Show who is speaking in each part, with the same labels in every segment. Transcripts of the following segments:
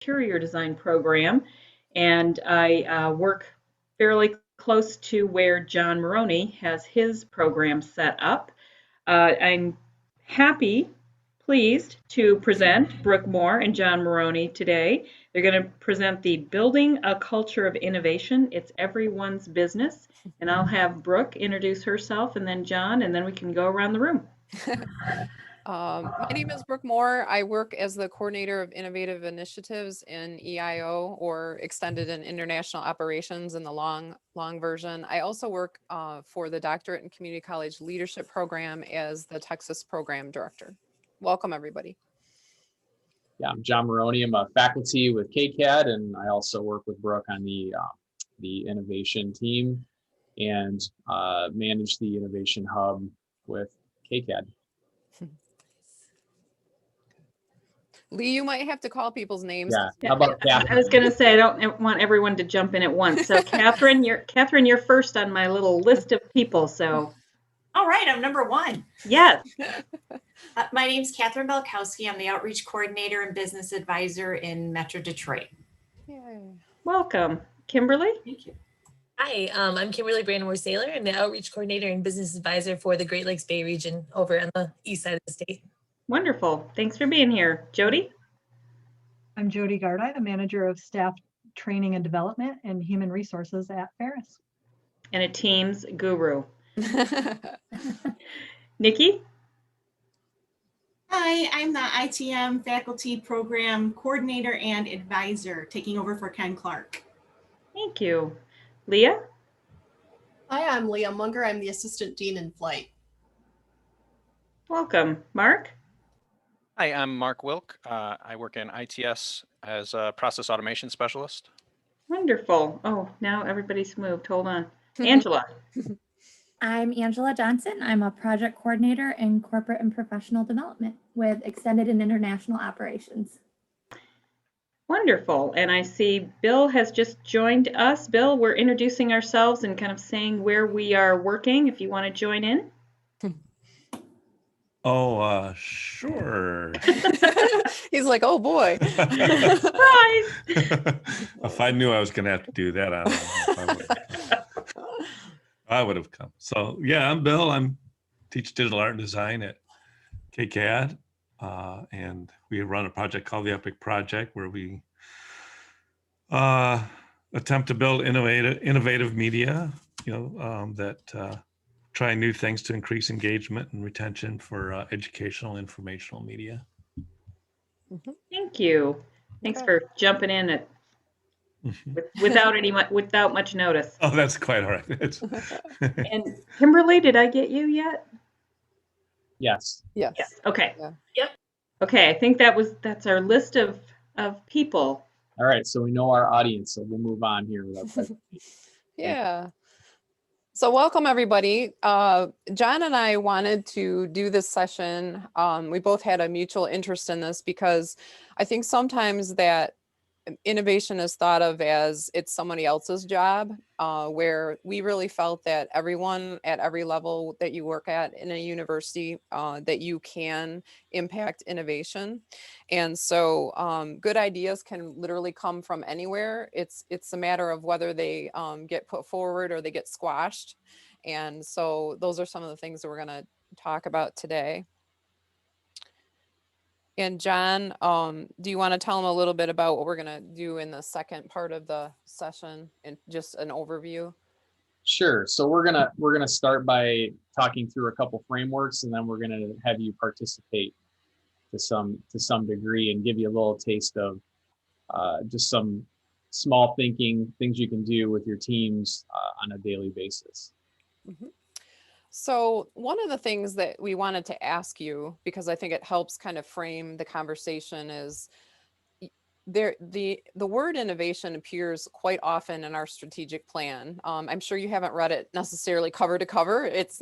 Speaker 1: interior design program, and I work fairly close to where John Moroney has his program set up. I'm happy, pleased to present Brooke Moore and John Moroney today. They're going to present the Building a Culture of Innovation. It's everyone's business. And I'll have Brooke introduce herself and then John, and then we can go around the room.
Speaker 2: My name is Brooke Moore. I work as the coordinator of innovative initiatives in EIO, or extended in international operations in the long version. I also work for the doctorate in community college leadership program as the Texas program director. Welcome, everybody.
Speaker 3: Yeah, I'm John Moroney. I'm a faculty with KCAD, and I also work with Brooke on the innovation team and manage the innovation hub with KCAD.
Speaker 2: Lee, you might have to call people's names.
Speaker 3: Yeah. How about Catherine?
Speaker 1: I was going to say I don't want everyone to jump in at once. So Catherine, you're first on my little list of people. So.
Speaker 4: All right, I'm number one.
Speaker 1: Yes.
Speaker 4: My name's Catherine Belkowski. I'm the outreach coordinator and business advisor in Metro Detroit.
Speaker 2: Yay.
Speaker 1: Welcome. Kimberly?
Speaker 4: Thank you.
Speaker 5: Hi, I'm Kimberly Brandemore-Saylor. I'm the outreach coordinator and business advisor for the Great Lakes Bay region over on the east side of the state.
Speaker 1: Wonderful. Thanks for being here. Jody?
Speaker 6: I'm Jody Gardai, the manager of staff training and development and human resources at Ferris.
Speaker 1: And a Teams guru. Nikki?
Speaker 7: Hi, I'm the ITM faculty program coordinator and advisor, taking over for Ken Clark.
Speaker 1: Thank you. Leah?
Speaker 8: Hi, I'm Leah Munger. I'm the assistant dean in flight.
Speaker 1: Welcome. Mark?
Speaker 9: Hi, I'm Mark Wilk. I work in ITS as a process automation specialist.
Speaker 1: Wonderful. Oh, now everybody's moved. Hold on. Angela?
Speaker 10: I'm Angela Johnson. I'm a project coordinator in corporate and professional development with extended and international operations.
Speaker 1: Wonderful. And I see Bill has just joined us. Bill, we're introducing ourselves and kind of saying where we are working, if you want to join in.
Speaker 11: Oh, sure.
Speaker 2: He's like, oh boy.
Speaker 1: Surprise!
Speaker 11: If I knew I was going to have to do that, I would have come. So yeah, I'm Bill. I'm teach digital art and design at KCAD. And we run a project called the Epic Project, where we attempt to build innovative media, that try new things to increase engagement and retention for educational, informational media.
Speaker 1: Thank you. Thanks for jumping in without much notice.
Speaker 11: Oh, that's quite all right.
Speaker 1: And Kimberly, did I get you yet?
Speaker 3: Yes.
Speaker 2: Yes.
Speaker 1: Okay.
Speaker 2: Yeah.
Speaker 4: Yep.
Speaker 1: Okay, I think that's our list of people.
Speaker 3: All right, so we know our audience, so we'll move on here.
Speaker 2: Yeah. So welcome, everybody. John and I wanted to do this session. We both had a mutual interest in this because I think sometimes that innovation is thought of as it's somebody else's job, where we really felt that everyone at every level that you work at in a university, that you can impact innovation. And so good ideas can literally come from anywhere. It's a matter of whether they get put forward or they get squashed. And so those are some of the things that we're going to talk about today. And John, do you want to tell them a little bit about what we're going to do in the second part of the session and just an overview?
Speaker 3: Sure. So we're gonna start by talking through a couple frameworks, and then we're gonna have you participate to some degree and give you a little taste of just some small thinking things you can do with your teams on a daily basis.
Speaker 2: Mm-hmm. So one of the things that we wanted to ask you, because I think it helps kind of frame the conversation, is the word innovation appears quite often in our strategic plan. I'm sure you haven't read it necessarily cover to cover. It's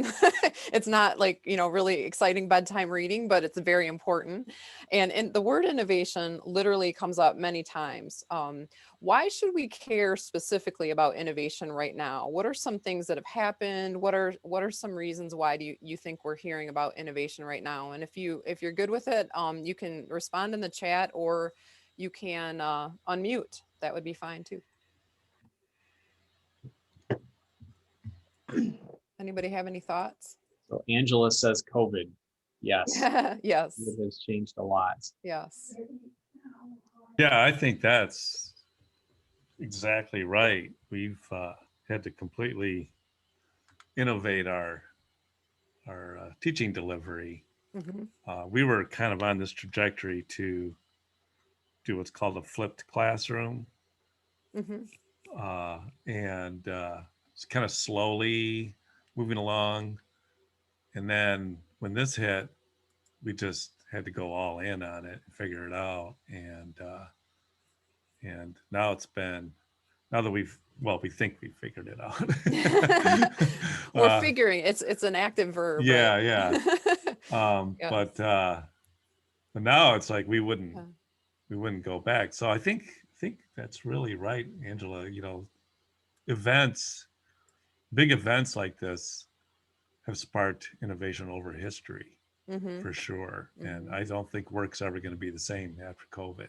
Speaker 2: it's not like, really exciting bedtime reading, but it's very important. And the word innovation literally comes up many times. Why should we care specifically about innovation right now? What are some things that have happened? What are some reasons why do you think we're hearing about innovation right now? And if you're good with it, you can respond in the chat, or you can unmute. That would be fine too. Anybody have any thoughts?
Speaker 3: So Angela says COVID. Yes,
Speaker 2: Yes.
Speaker 3: it has changed a lot.
Speaker 2: Yes.
Speaker 11: Yeah, I think that's exactly right. We've had to completely innovate our teaching delivery. We were kind of on this trajectory to do what's called a flipped classroom. And it's kind of slowly moving along. And then when this hit, we just had to go all in on it and figure it out. And now it's been, now that we think we figured it out.
Speaker 2: We're figuring, it's an active verb.
Speaker 11: Yeah,
Speaker 2: right?
Speaker 11: yeah.
Speaker 2: Yes.
Speaker 11: But now it's like we wouldn't go back. So I think that's really right, Angela. You know, big events like this have sparked innovation over history for sure. And I don't think work's ever going to be the same after COVID.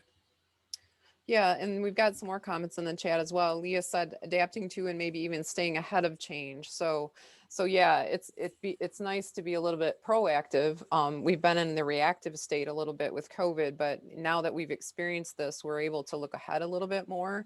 Speaker 2: Yeah, and we've got some more comments in the chat as well. Leah said adapting to and maybe even staying ahead of change. So yeah, it's nice to be a little bit proactive. We've been in the reactive state a little bit with COVID, but now that we've experienced this, we're able to look ahead a little bit more.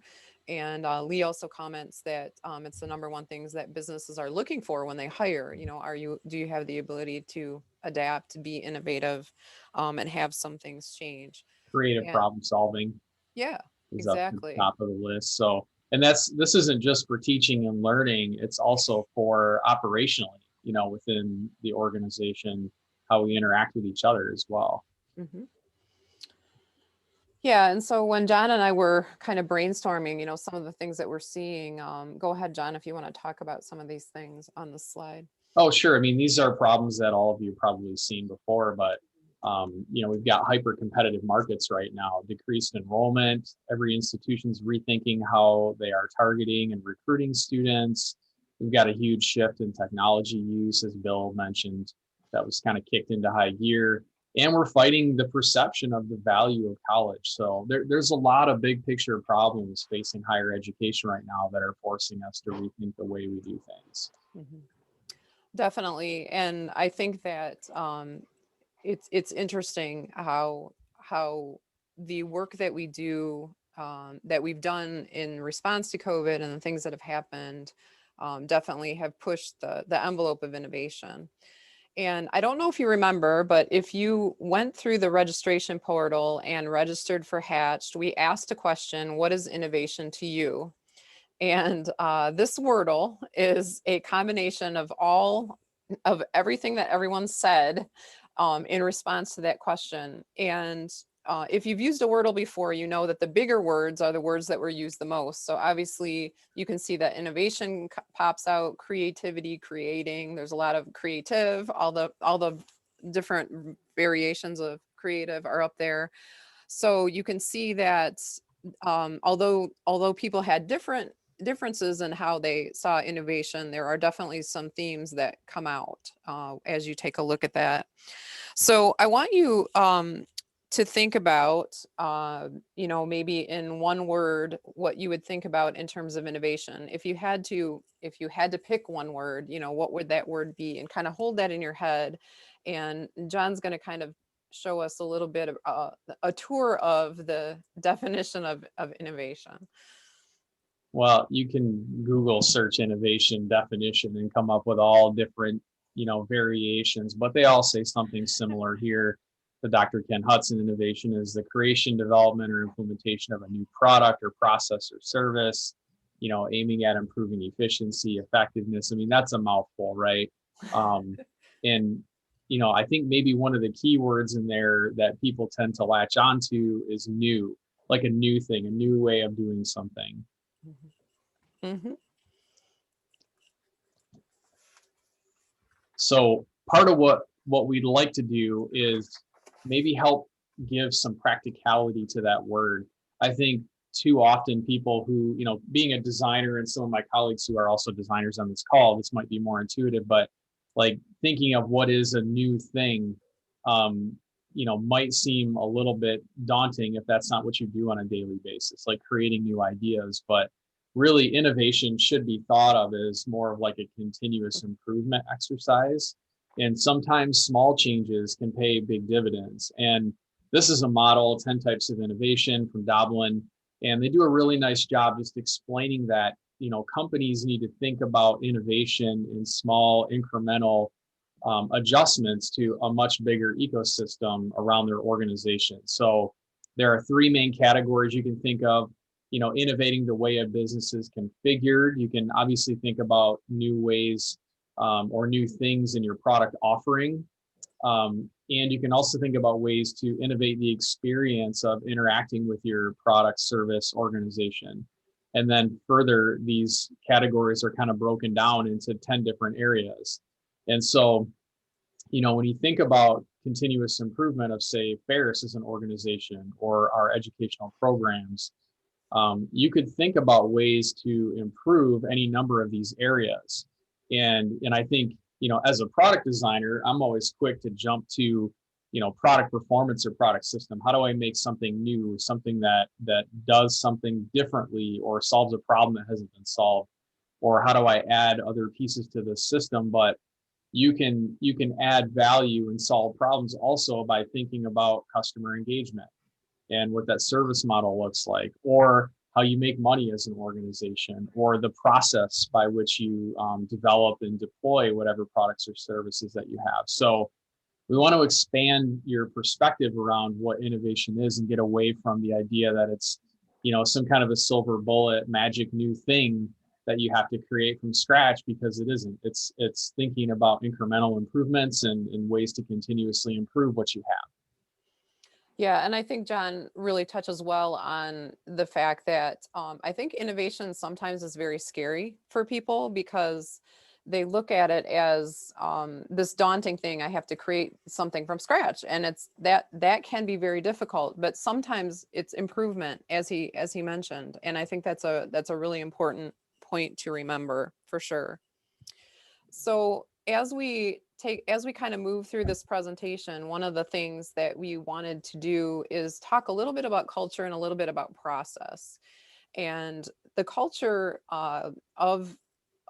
Speaker 2: And Lee also comments that it's the number one things that businesses are looking for when they hire. You know, do you have the ability to adapt, be innovative, and have some things change?
Speaker 3: Creative problem solving.
Speaker 2: Yeah,
Speaker 3: is
Speaker 2: exactly.
Speaker 3: up to the top of the list. So, and this isn't just for teaching and learning, it's also for operationally, you know, within the organization, how we interact with each other as well.
Speaker 2: Yeah, and so when John and I were kind of brainstorming, you know, some of the things that we're seeing, go ahead, John, if you want to talk about some of these things on the slide.
Speaker 3: Oh, sure. I mean, these are problems that all of you probably seen before, but you know, we've got hyper competitive markets right now, decreased enrollment. Every institution's rethinking how they are targeting and recruiting students. We've got a huge shift in technology use, as Bill mentioned, that was kind of kicked into high gear. And we're fighting the perception of the value of college. So there's a lot of big picture problems facing higher education right now that are forcing us to rethink the way we do things.
Speaker 2: Definitely. And I think that it's interesting how the work that we do, that we've done in response to COVID and the things that have happened, definitely have pushed the envelope of innovation. And I don't know if you remember, but if you went through the registration portal and registered for Hatched, we asked a question, what is innovation to you? And this Wordle is a combination of everything that everyone said in response to that question. And if you've used a Wordle before, you know that the bigger words are the words that were used the most. So obviously you can see that innovation pops out, creativity, creating. There's a lot of creative, all the different variations of creative are up there. So you can see that although people had differences in how they saw innovation, there are definitely some themes that come out as you take a look at that. So I want you to think about, you know, maybe in one word, what you would think about in terms of innovation. If you had to pick one word, you know, what would that word be? And kind of hold that in your head. And John's going to kind of show us a little bit of a tour of the definition of innovation.
Speaker 3: Well, you can Google search innovation definition and come up with all different, you know, variations, but they all say something similar here. The Dr. Ken Hudson innovation is the creation, development, or implementation of a new product or process or service, you know, aiming at improving efficiency, effectiveness. I mean, that's a mouthful, right? And, you know, I think maybe one of the key words in there that people tend to latch onto is new, like a new thing, a new way of doing something. So part of what we'd like to do is maybe help give some practicality to that word. I think too often people who, you know, being a designer, and some of my colleagues who are also designers on this call, this might be more intuitive, but like thinking of what is a new thing, you might seem a little bit daunting if that's not what you do on a daily basis, like creating new ideas. But really, innovation should be thought of as more of like a continuous improvement exercise. And sometimes small changes can pay big dividends. And this is a model, 10 Types of Innovation from Dublin. And they do a really nice job just explaining that, companies need to think about innovation in small incremental adjustments to a much bigger ecosystem around their organization. So there are three main categories you can think of. Innovating the way a business is configured. You can obviously think about new ways or new things in your product offering. And you can also think about ways to innovate the experience of interacting with your product, service, organization. And then further, these categories are kind of broken down into 10 different areas. And so, when you think about continuous improvement of, say, Ferris as an organization or our educational programs, you could think about ways to improve any number of these areas. And I think, as a product designer, I'm always quick to jump to, product performance or product system. How do I make something new, something that does something differently or solves a problem that hasn't been solved? Or how do I add other pieces to the system? But you can add value and solve problems also by thinking about customer engagement and what that service model looks like, or how you make money as an organization, or the process by which you develop and deploy whatever products or services that you have. So we want to expand your perspective around what innovation is and get away from the idea that it's, some kind of a silver bullet magic new thing that you have to create from scratch, because it isn't. It's thinking about incremental improvements and ways to continuously improve what you have.
Speaker 2: Yeah, and I think John really touches well on the fact that I think innovation sometimes is very scary for people because they look at it as this daunting thing. I have to create something from scratch, and it's that can be very difficult. But sometimes it's improvement, as he mentioned, and I think that's a really important point to remember for sure. So as we kind of move through this presentation, one of the things that we wanted to do is talk a little bit about culture and a little bit about process. And the culture of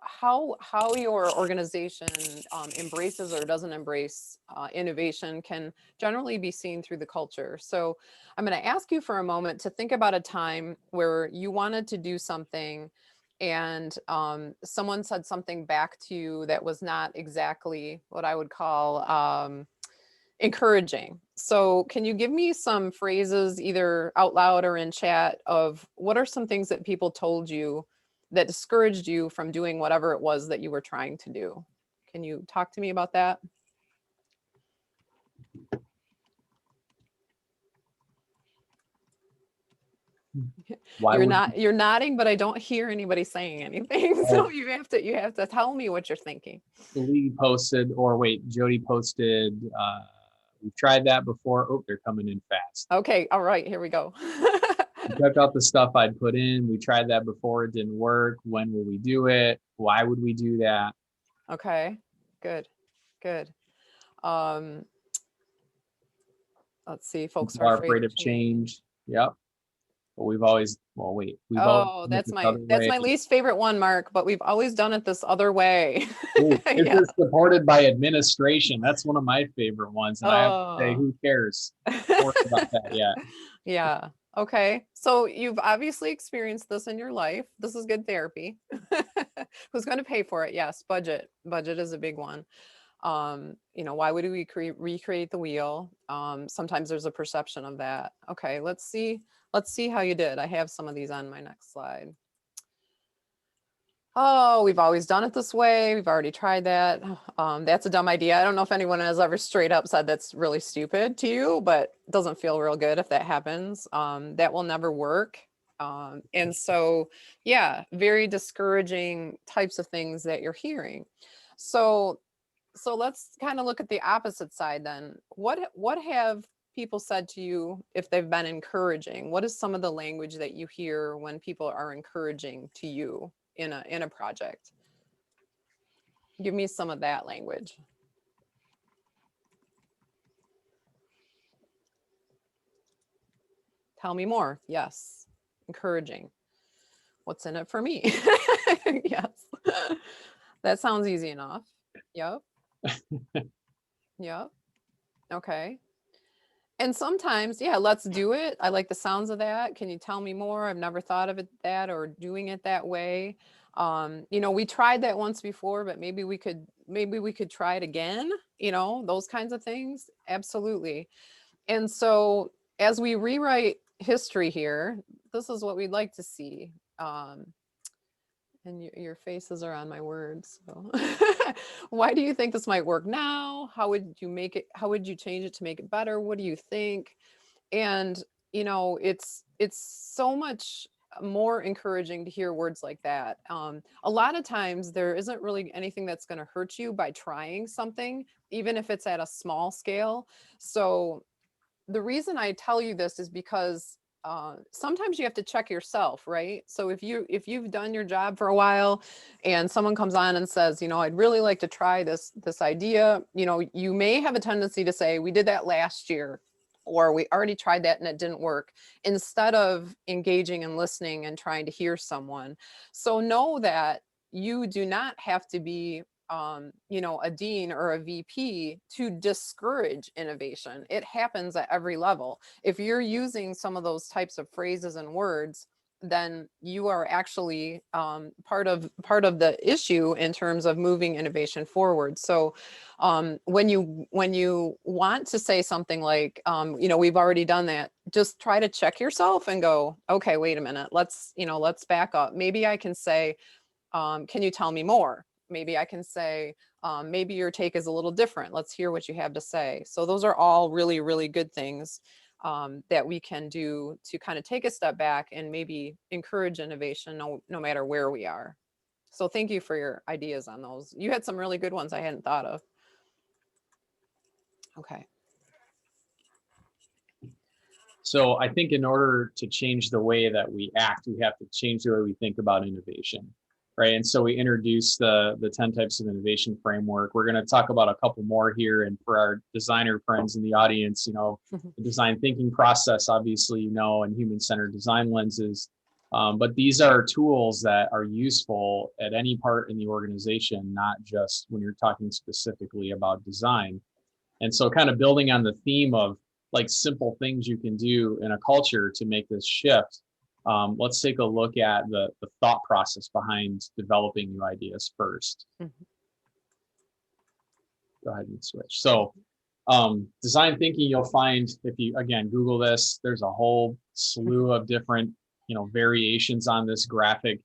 Speaker 2: how your organization embraces or doesn't embrace innovation can generally be seen through the culture. So I'm going to ask you for a moment to think about a time where you wanted to do something and someone said something back to you that was not exactly what I would call encouraging. So can you give me some phrases either out loud or in chat of what are some things that people told you that discouraged you from doing whatever it was that you were trying to do? Can you talk to me about that? You're nodding, but I don't hear anybody saying anything. So you have to tell me what you're thinking.
Speaker 3: Jody posted, we've tried that before. Oh, they're coming in fast.
Speaker 2: Okay, all right, here we go.
Speaker 3: Check out the stuff I'd put in. We tried that before, it didn't work. When will we do it? Why would we do that?
Speaker 2: Okay, good. Let's see, folks are afraid
Speaker 3: of change. Yep. But
Speaker 2: that's my least favorite one, Mark, but we've always done it this other way.
Speaker 3: Ooh, it's supported by administration. That's one of my favorite ones. And I have to say, who cares about that yet?
Speaker 2: Yeah. Okay. So you've obviously experienced this in your life. This is good therapy. Who's going to pay for it? Yes. Budget is a big one. Why would we recreate the wheel? Sometimes there's a perception of that. Okay. Let's see how you did. I have some of these on my next slide. Oh, we've always done it this way. We've already tried that. That's a dumb idea. I don't know if anyone has ever straight up said that's really stupid to you, but it doesn't feel real good if that happens. That will never work. And so, yeah, very discouraging types of things that you're hearing. So let's kind of look at the opposite side then. What have people said to you if they've been encouraging? What is some of the language that you hear when people are encouraging to you in a project? Give me some of that language. Tell me more. Yes. Encouraging. What's in it for me? Yes. That sounds easy enough. Yep. Yep. Okay. And sometimes, yeah, let's do it. I like the sounds of that. Can you tell me more? I've never thought of it that or doing it that way. You know, we tried that once before, but maybe we could try it again, you know, those kinds of things. Absolutely. And so as we rewrite history here, this is what we'd like to see. And your faces are on my words. So why do you think this might work now? How would you make it? How would you change it to make it better? What do you think? And, you know, it's so much more encouraging to hear words like that. A lot of times there isn't really anything that's going to hurt you by trying something, even if it's at a small scale. So the reason I tell you this is because sometimes you have to check yourself, right? So if you've done your job for a while and someone comes on and says, you know, I'd really like to try this idea, you know, you may have a tendency to say, we did that last year, or we already tried that and it didn't work, instead of engaging and listening and trying to hear someone. So know that you do not have to be you know, a dean or a VP to discourage innovation. It happens at every level. If you're using some of those types of phrases and words, then you are actually part of the issue in terms of moving innovation forward. So when you want to say something like, you know, we've already done that, just try to check yourself and go, okay, wait a minute, let's back up. Maybe I can say, can you tell me more? Maybe I can say, maybe your take is a little different. Let's hear what you have to say. So those are all really, really good things that we can do to kind of take a step back and maybe encourage innovation no matter where we are. So thank you for your ideas on those. You had some really good ones I hadn't thought of. Okay.
Speaker 3: So I think in order to change the way that we act, we have to change the way we think about innovation, right? And so we introduced the 10 types of innovation framework. We're going to talk about a couple more here. And for our designer friends in the audience, you know, the design thinking process, obviously, you know, and human-centered design lenses. But these are tools that are useful at any part in the organization, not just when you're talking specifically about design. And so kind of building on the theme of like simple things you can do in a culture to make this shift, let's take a look at the thought process behind developing new ideas first.
Speaker 2: Mm-hmm.
Speaker 3: Go ahead and switch. So design thinking, you'll find, if you, again, Google this, there's a whole slew of different, you know, variations on this graphic,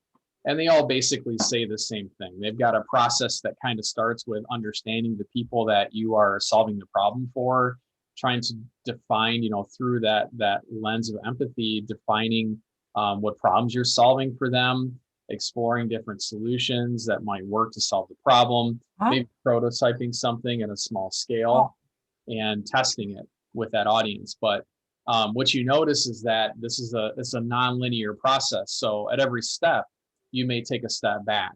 Speaker 3: and they all basically say the same thing. They've got a process that kind of starts with understanding the people that you are solving the problem for, trying to define, you know, through that lens of empathy, defining what problems you're solving for them, exploring different solutions that might work to solve the problem, maybe prototyping something at a small scale and testing it with that audience. But what you notice is that it's a non-linear process. So at every step, you may take a step back.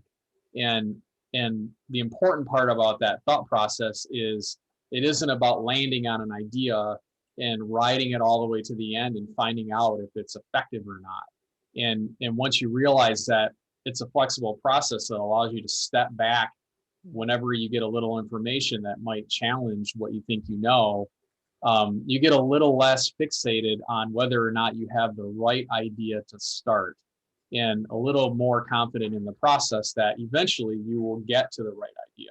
Speaker 3: And the important part about that thought process is it isn't about landing on an idea and riding it all the way to the end and finding out if it's effective or not. And once you realize that it's a flexible process that allows you to step back whenever you get a little information that might challenge what you think you know, you get a little less fixated on whether or not you have the right idea to start, and a little more confident in the process that eventually you will get to the right idea,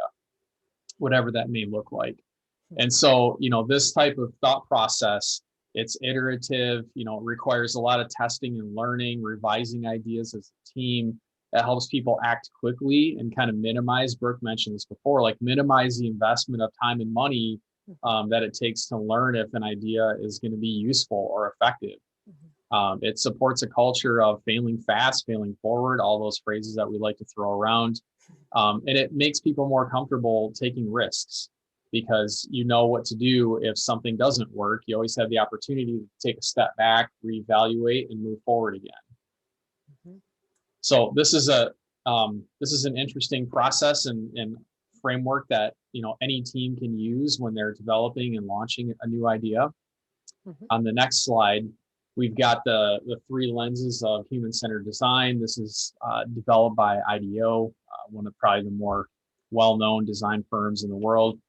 Speaker 3: whatever that may look like. And so, you know, this type of thought process, it's iterative, you know, it requires a lot of testing and learning, revising ideas as a team. That helps people act quickly and kind of minimize, Brooke mentioned this before, like minimize the investment of time and money that it takes to learn if an idea is going to be useful or effective. It supports a culture of failing fast, failing forward, all those phrases that we like to throw around. And it makes people more comfortable taking risks, because you know what to do if something doesn't work. You always have the opportunity to take a step back, reevaluate, and move forward again. So this is an interesting process and framework that, you know, any team can use when they're developing and launching a new idea. On the next slide, We've got the three lenses of human-centered design. This is developed by IDEO, one of probably the more well-known design firms in the world.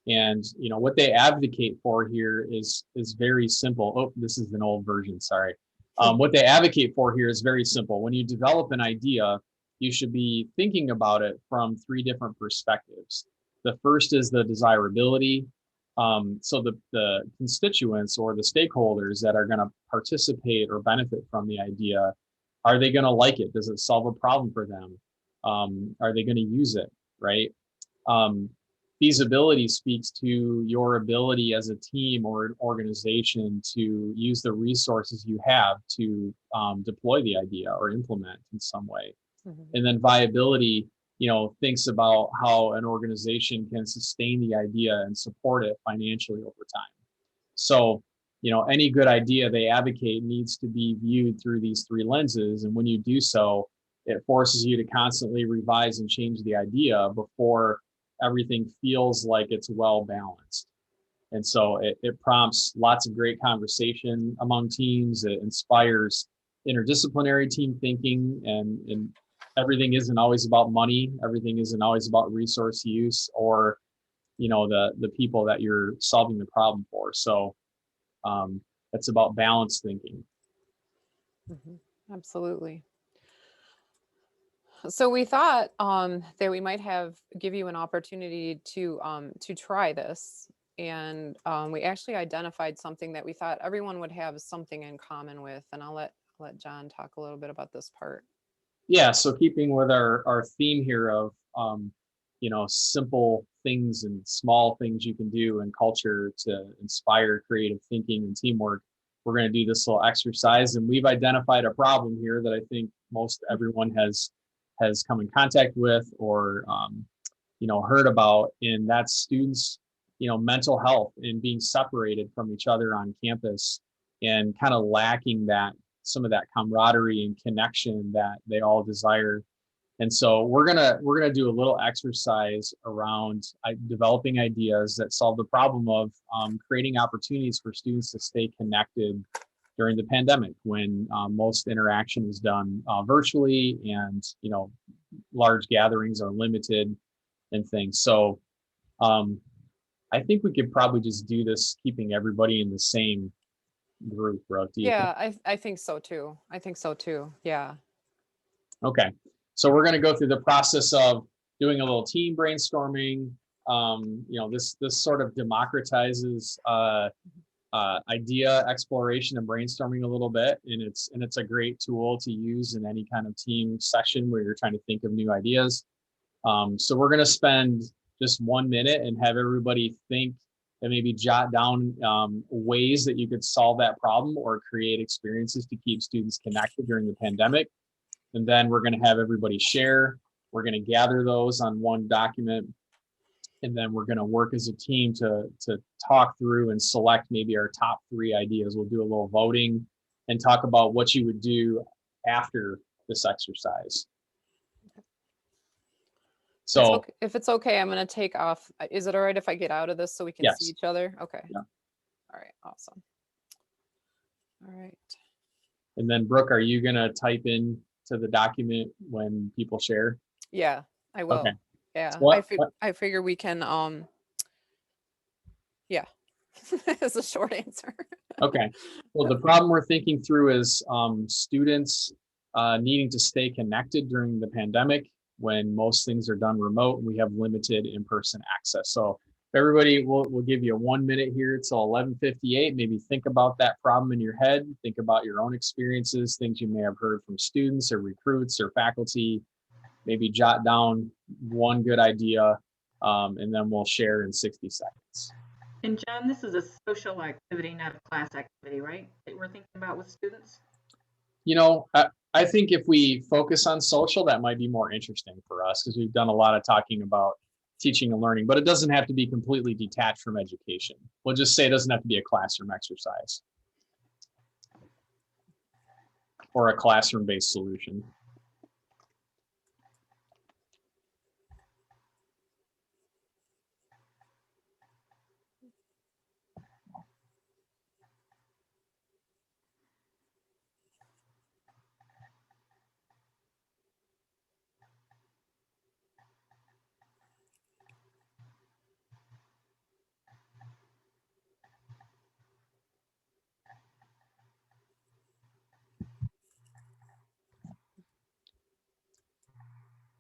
Speaker 3: And what they advocate for here is very simple. Oh, this is an old version, sorry. What they advocate for here is very simple. When you develop an idea, you should be thinking about it from three different perspectives. The first is the desirability. So the constituents or the stakeholders that are going to participate or benefit from the idea, are they going to like it? Does it solve a problem for them? Are they going to use it, right? Feasibility speaks to your ability as a team or an organization to use the resources you have to deploy the idea or implement in some way. And then viability, thinks about how an organization can sustain the idea and support it financially over time. So, any good idea they advocate needs to be viewed through these three lenses. And when you do so, it forces you to constantly revise and change the idea before everything feels like it's well balanced. And so it prompts lots of great conversation among teams. It inspires interdisciplinary team thinking, and everything isn't always about money. Everything isn't always about resource use or, the people that you're solving the problem for. So it's about balanced thinking.
Speaker 2: Absolutely. So we thought that we might give you an opportunity to try this, and we actually identified something that we thought everyone would have something in common with, and I'll let John talk a little bit about this part.
Speaker 3: Yeah, so keeping with our theme here of simple things and small things you can do in culture to inspire creative thinking and teamwork, we're going to do this little exercise, and we've identified a problem here that I think most everyone has come in contact with or heard about, and that's students mental health and being separated from each other on campus and kind of lacking some of that camaraderie and connection that they all desire. And so we're gonna do a little exercise around developing ideas that solve the problem of creating opportunities for students to stay connected during the pandemic, when most interaction is done virtually, and large gatherings are limited and things. So I think we could probably just do this keeping everybody in the same group, Brooke.
Speaker 2: Yeah, I think so too. I think so too. Yeah.
Speaker 3: Okay. So we're going to go through the process of doing a little team brainstorming. This sort of democratizes idea exploration and brainstorming a little bit, and it's a great tool to use in any kind of team session where you're trying to think of new ideas. So we're going to spend just 1 minute and have everybody think and maybe jot down ways that you could solve that problem or create experiences to keep students connected during the pandemic. And then we're going to have everybody share. We're going to gather those on one document, and then we're going to work as a team to talk through and select maybe our top 3 ideas. We'll do a little voting and talk about what you would do after this exercise. So
Speaker 2: if it's okay, I'm going to take off. Is it all right if I get out of this so we can
Speaker 3: yes.
Speaker 2: see each other? Okay.
Speaker 3: Yeah.
Speaker 2: All right. Awesome. All right.
Speaker 3: And then Brooke, are you going to type in to the document when people share?
Speaker 2: Yeah, I will.
Speaker 3: Okay.
Speaker 2: Yeah.
Speaker 3: So
Speaker 2: I figure we can, yeah, it's a short answer.
Speaker 3: Okay. Well, the problem we're thinking through is students needing to stay connected during the pandemic when most things are done remote and we have limited in-person access. So everybody, we'll give you 1 minute here till 11:58. Maybe think about that problem in your head. Think about your own experiences, things you may have heard from students or recruits or faculty. Maybe jot down one good idea, and then we'll share in 60 seconds.
Speaker 1: And John, this is a social activity, not a class activity, right? That we're thinking about with students?
Speaker 3: I think if we focus on social, that might be more interesting for us because we've done a lot of talking about teaching and learning, but it doesn't have to be completely detached from education. We'll just say it doesn't have to be a classroom exercise or a classroom-based solution.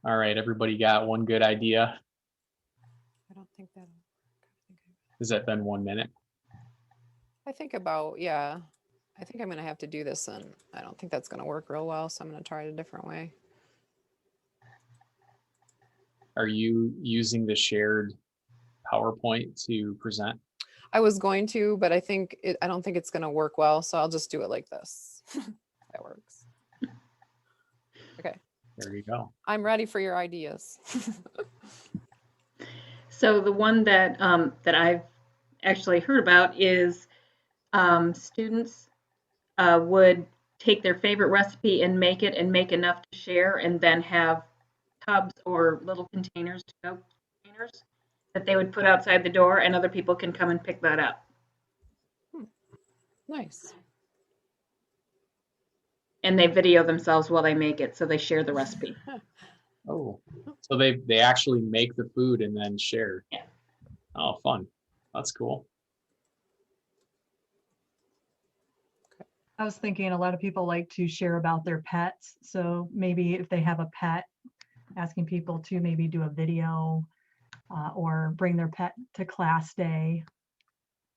Speaker 3: All right, everybody got one good idea?
Speaker 2: I don't think that.
Speaker 3: Has that been 1 minute?
Speaker 2: I think about, yeah. I think I'm gonna have to do this, and I don't think that's gonna work real well, so I'm gonna try it a different way.
Speaker 3: Are you using the shared PowerPoint to present?
Speaker 2: I was going to, but I don't think it's gonna work well, so I'll just do it like this. That works. Okay,
Speaker 3: There you go.
Speaker 2: I'm ready for your ideas.
Speaker 1: So the one that that I've actually heard about is students would take their favorite recipe and make it and make enough to share, and then have tubs or little containers, to go containers, that they would put outside the door, and other people can come and pick that up.
Speaker 2: Nice.
Speaker 1: And they video themselves while they make it, so they share the recipe.
Speaker 3: Oh, so they actually make the food and then share.
Speaker 1: Yeah.
Speaker 3: Oh, fun. That's cool.
Speaker 6: I was thinking a lot of people like to share about their pets. So maybe if they have a pet, asking people to maybe do a video or bring their pet to class day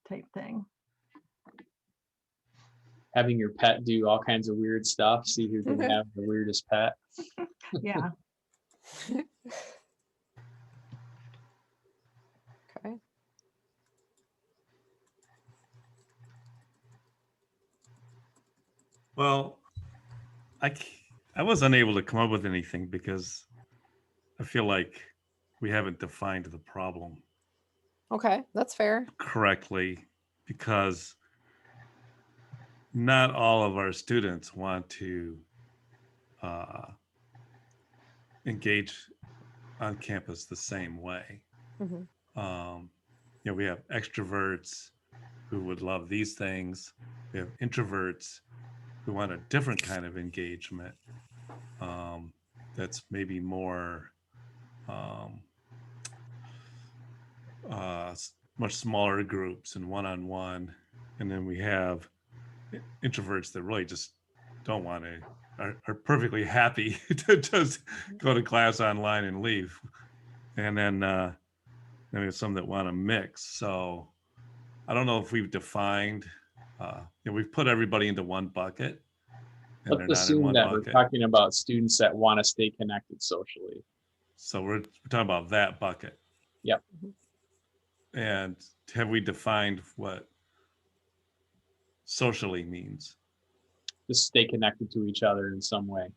Speaker 6: type thing.
Speaker 3: Having your pet do all kinds of weird stuff. See who can have the weirdest pet.
Speaker 6: Yeah.
Speaker 2: Okay.
Speaker 11: Well, I was unable to come up with anything because I feel like we haven't defined the problem
Speaker 2: Okay, that's fair.
Speaker 11: correctly, because not all of our students want to engage on campus the same way.
Speaker 2: Mhm.
Speaker 11: We have extroverts who would love these things. We have introverts who want a different kind of engagement that's maybe more much smaller groups and one-on-one. And then we have introverts that really just don't want to, are perfectly happy to just go to class online and leave. And then we have some that want to mix. So I don't know if we've defined, we've put everybody into one bucket. And
Speaker 3: Let's assume that we're talking about students that want to stay connected socially.
Speaker 11: So we're talking about that bucket.
Speaker 3: Yep.
Speaker 11: And have we defined what socially means?
Speaker 3: Just stay connected to each other in some way.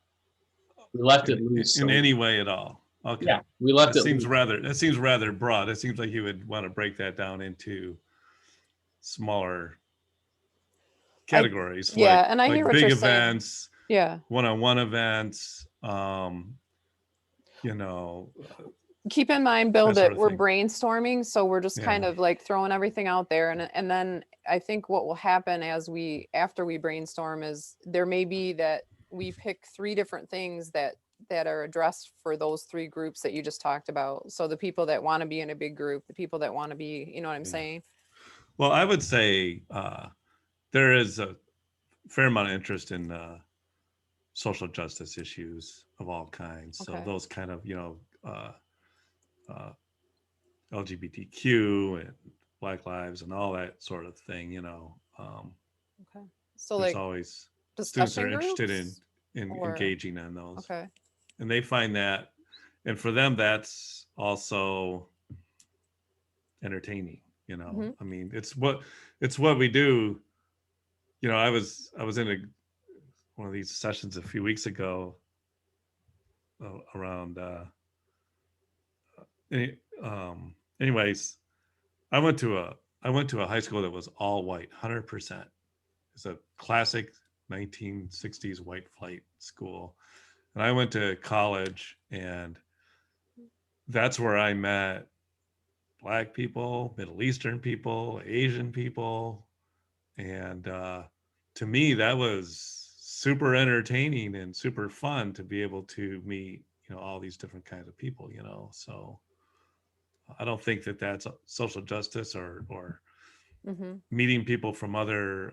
Speaker 3: We left it loose.
Speaker 11: In any way at all. Okay.
Speaker 3: Yeah, we left
Speaker 11: that
Speaker 3: it
Speaker 11: seems
Speaker 3: loose.
Speaker 11: That seems rather broad. It seems like you would want to break that down into smaller categories.
Speaker 2: Yeah, and I hear what
Speaker 11: big
Speaker 2: you're
Speaker 11: events,
Speaker 2: saying. Yeah.
Speaker 11: One-on-one events,
Speaker 2: keep in mind, Bill, that we're
Speaker 11: thing.
Speaker 2: brainstorming, so we're just kind of like throwing everything out there, and then I think what will happen after we brainstorm is there may be that we pick 3 different things that are addressed for those 3 groups that you just talked about. So the people that want to be in a big group, the people that want to be, you know what I'm saying?
Speaker 11: Well, I would say there is a fair amount of interest in social justice issues of all kinds.
Speaker 2: Okay.
Speaker 11: So those kind of, LGBTQ and Black Lives and all that sort of thing,
Speaker 2: Okay. So
Speaker 11: there's
Speaker 2: like
Speaker 11: always students are interested
Speaker 2: groups,
Speaker 11: in
Speaker 2: or...
Speaker 11: engaging in those.
Speaker 2: Okay.
Speaker 11: And they find that, and for them, that's also entertaining,
Speaker 2: Mm-hmm.
Speaker 11: I mean, it's what we do. I was in one of these sessions a few weeks ago around anyways, I went to a high school that was all white, 100%. It's a classic 1960s white flight school. And I went to college, and that's where I met Black people, Middle Eastern people, Asian people. And to me, that was super entertaining and super fun to be able to meet, all these different kinds of people, So I don't think that that's social justice or
Speaker 2: mm-hmm.
Speaker 11: meeting people from other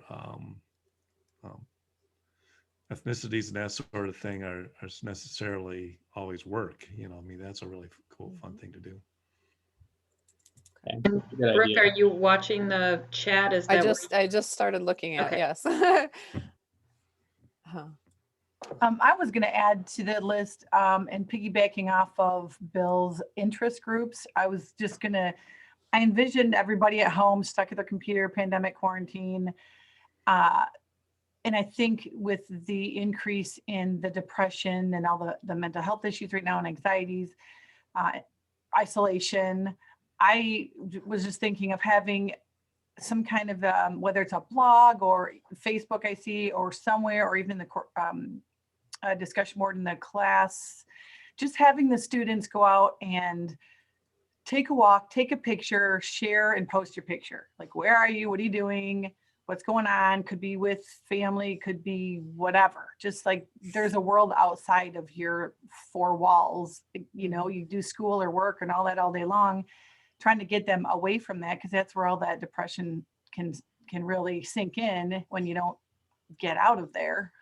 Speaker 11: ethnicities and that sort of thing are necessarily always work. You know, I mean, that's a really cool, fun thing to do.
Speaker 3: Okay.
Speaker 1: And
Speaker 3: Good
Speaker 1: Brooke,
Speaker 3: idea.
Speaker 1: are you watching the chat? Is that
Speaker 2: I just started looking at,
Speaker 1: Okay.
Speaker 2: yes. Huh.
Speaker 12: I was going to add to the list and piggybacking off of Bill's interest groups. I envisioned everybody at home stuck at their computer, pandemic quarantine. And I think with the increase in the depression and all the mental health issues right now and anxieties, isolation, I was just thinking of having some kind of, whether it's a blog or Facebook I see, or somewhere, or even in the discussion board in the class, just having the students go out and take a walk, take a picture, share and post your picture. Like, where are you? What are you doing? What's going on? Could be with family, could be whatever. Just like there's a world outside of your four walls. You know, you do school or work and all that all day long, trying to get them away from that, because that's where all that depression can really sink in when you don't get out of there,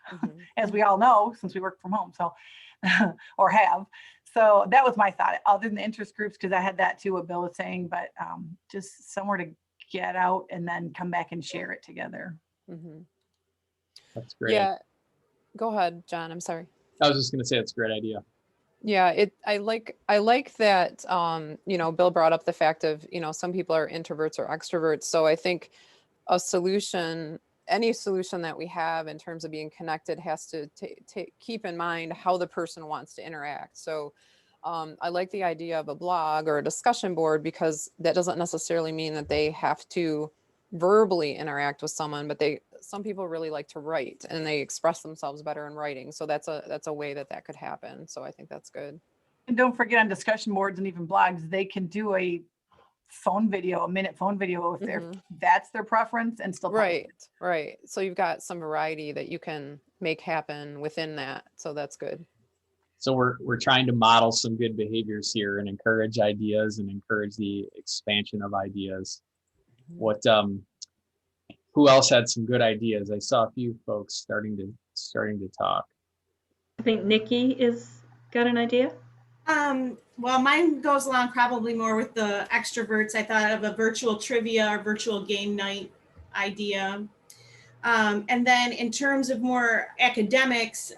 Speaker 12: as we all know, since we work from home. So, or have. So that was my thought, other than the interest groups, because I had that too, what Bill was saying, but just somewhere to get out and then come back and share it together.
Speaker 3: That's great.
Speaker 2: Yeah. Go ahead, John. I'm sorry.
Speaker 3: I was just going to say it's a great idea.
Speaker 2: Yeah, I like that, you know, Bill brought up the fact of, you know, some people are introverts or extroverts. So I think a solution, any solution that we have in terms of being connected has to keep in mind how the person wants to interact. So I like the idea of a blog or a discussion board, because that doesn't necessarily mean that they have to verbally interact with someone, but some people really like to write and they express themselves better in writing. So that's a way that could happen. So I think that's good.
Speaker 12: And don't forget, on discussion boards and even blogs, they can do a phone video, a minute phone video if that's their preference, and still post it.
Speaker 2: Right. So you've got some variety that you can make happen within that. So that's good.
Speaker 3: So we're trying to model some good behaviors here and encourage ideas and encourage the expansion of ideas. What who else had some good ideas? I saw a few folks starting to talk.
Speaker 1: I think Nikki got an idea.
Speaker 7: Well, mine goes along probably more with the extroverts. I thought of a virtual trivia or virtual game night idea. And then in terms of more academics,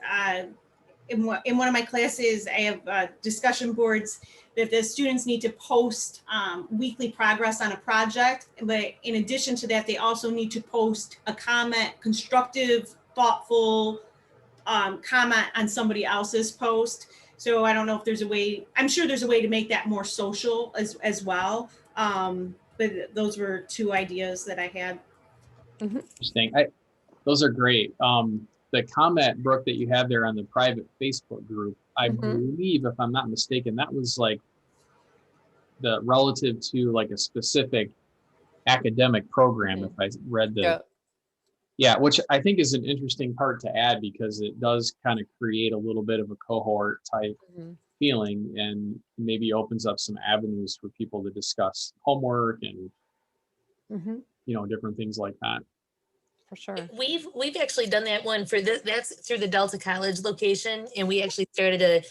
Speaker 7: in one of my classes, I have discussion boards that the students need to post weekly progress on a project. But in addition to that, they also need to post a comment, constructive, thoughtful comment on somebody else's post. So I don't know if there's a way, I'm sure there's a way to make that more social as well. But those were two ideas that I had.
Speaker 3: Interesting. Those are great. The comment, Brooke, that you have there on the private Facebook group, I believe, if I'm not mistaken, that was like the relative to like a specific academic program, if I read yeah, which I think is an interesting part to add, because it does kind of create a little bit of a cohort type feeling, and maybe opens up some avenues for people to discuss homework and you know, different things like that.
Speaker 2: For sure.
Speaker 5: We've actually done that one for this. That's through the Delta College location, and we actually started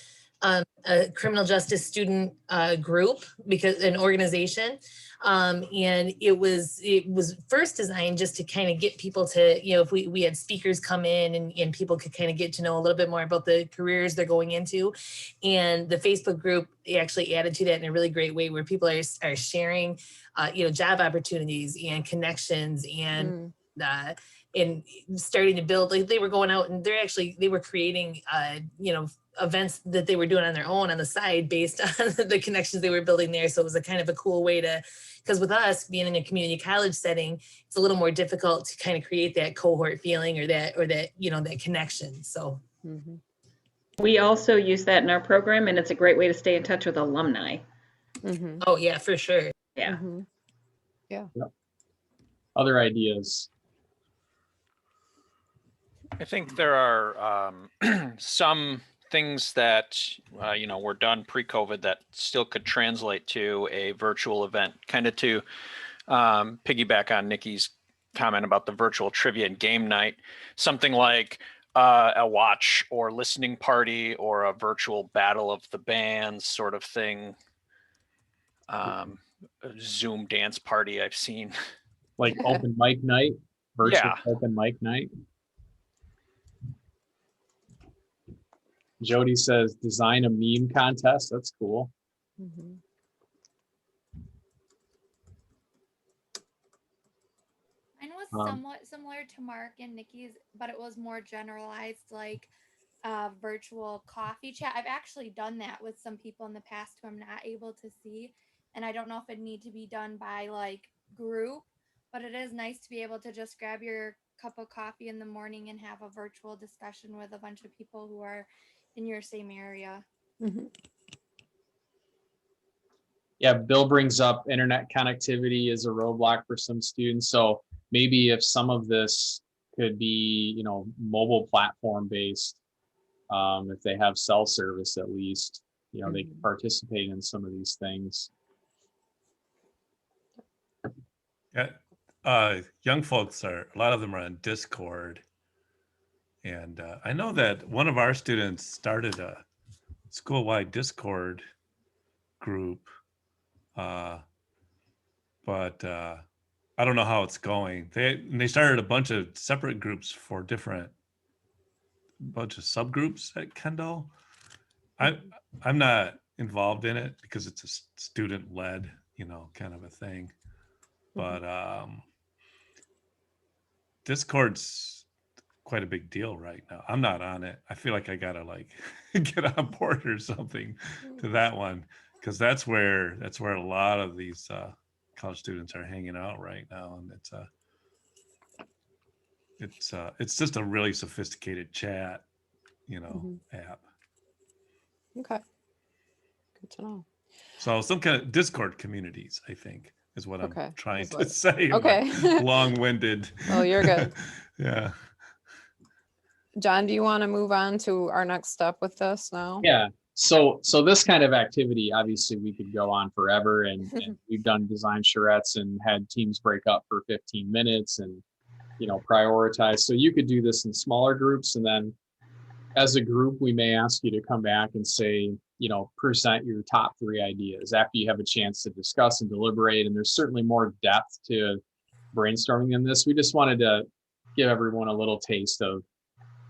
Speaker 5: a criminal justice student group, because an organization, and it was first designed just to kind of get people to, you know, if we had speakers come in and people could kind of get to know a little bit more about the careers they're going into, and the Facebook group actually added to that in a really great way, where people are sharing, you know, job opportunities and connections and starting to build. Like, they were going out and they were creating you know, events that they were doing on their own on the side based on the connections they were building there. So it was a kind of a cool way to, because with us being in a community college setting, it's a little more difficult to kind of create that cohort feeling or that you know, that connection. So
Speaker 1: We also use that in our program, and it's a great way to stay in touch with alumni.
Speaker 5: Oh yeah, for sure.
Speaker 1: Yeah.
Speaker 2: Yeah.
Speaker 3: Other ideas?
Speaker 9: I think there are some things that you know, were done pre-COVID that still could translate to a virtual event. Kind of to piggyback on Nikki's comment about the virtual trivia and game night, something like a watch or listening party or a virtual battle of the bands sort of thing. A Zoom dance party I've seen.
Speaker 3: Like open mic night, virtual
Speaker 9: Yeah.
Speaker 3: open mic night. Jody says design a meme contest. That's cool.
Speaker 2: Mhm.
Speaker 10: Mine was
Speaker 3: Um,
Speaker 10: somewhat similar to Mark and Nikki's, but it was more generalized, like virtual coffee chat. I've actually done that with some people in the past who I'm not able to see, and I don't know if it need to be done by like group, but it is nice to be able to just grab your cup of coffee in the morning and have a virtual discussion with a bunch of people who are in your same area.
Speaker 2: Mhm.
Speaker 3: Yeah, Bill brings up internet connectivity as a roadblock for some students. So maybe if some of this could be, you know, mobile platform based, if they have cell service at least, you know, they can participate in some of these things.
Speaker 11: Yeah, young folks a lot of them are on Discord. And I know that one of our students started a school-wide Discord group, but I don't know how it's going. They started a bunch of separate groups for bunch of subgroups at Kendall. I'm not involved in it because it's a student-led, you know, kind of a thing. But Discord's quite a big deal right now. I'm not on it. I feel like I gotta like get on board or something to that one, because that's where a lot of these college students are hanging out right now, and it's just a really sophisticated chat, you know, app.
Speaker 2: Okay, good to know.
Speaker 11: So some kind of Discord communities, I think, is what I'm trying to say.
Speaker 2: Okay.
Speaker 11: Long-winded.
Speaker 2: Oh, you're good.
Speaker 11: Yeah.
Speaker 2: John, do you want to move on to our next step with this now?
Speaker 3: Yeah. So this kind of activity, obviously we could go on forever, and we've done design charrettes and had teams break up for 15 minutes and, you know, prioritize. So you could do this in smaller groups, and then as a group, we may ask you to come back and say, you know, present your top 3 ideas after you have a chance to discuss and deliberate. And there's certainly more depth to brainstorming than this. We just wanted to give everyone a little taste of,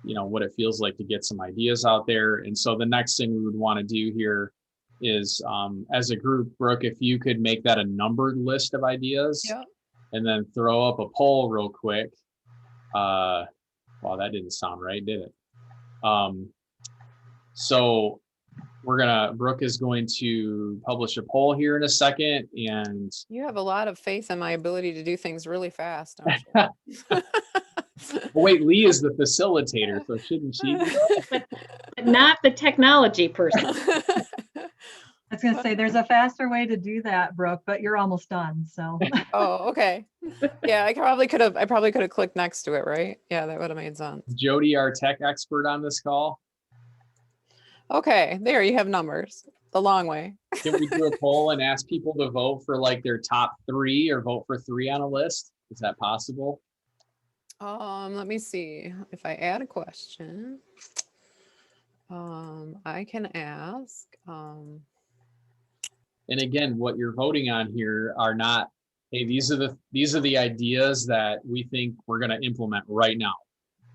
Speaker 3: you know, what it feels like to get some ideas out there. And so the next thing we would want to do here is, as a group, Brooke, if you could make that a numbered list of ideas, and then throw up a poll real quick. Well, that didn't sound right, did it? So Brooke is going to publish a poll here in a second, and
Speaker 2: You have a lot of faith in my ability to do things really fast.
Speaker 3: wait, Lee is the facilitator, so shouldn't she?
Speaker 1: But not the technology person.
Speaker 6: I was going to say there's a faster way to do that, Brooke, but you're almost done. So.
Speaker 2: Oh, okay. Yeah, I probably could have clicked next to it, right? Yeah, that would have made sense.
Speaker 3: Jody, our tech expert on this call.
Speaker 2: Okay, there you have numbers. The long way.
Speaker 3: Can we do a poll and ask people to vote for like their top 3 or vote for 3 on a list? Is that possible?
Speaker 2: Let me see if I add a question. I can ask.
Speaker 3: And again, what you're voting on here are not, hey, these are the ideas that we think we're going to implement right now.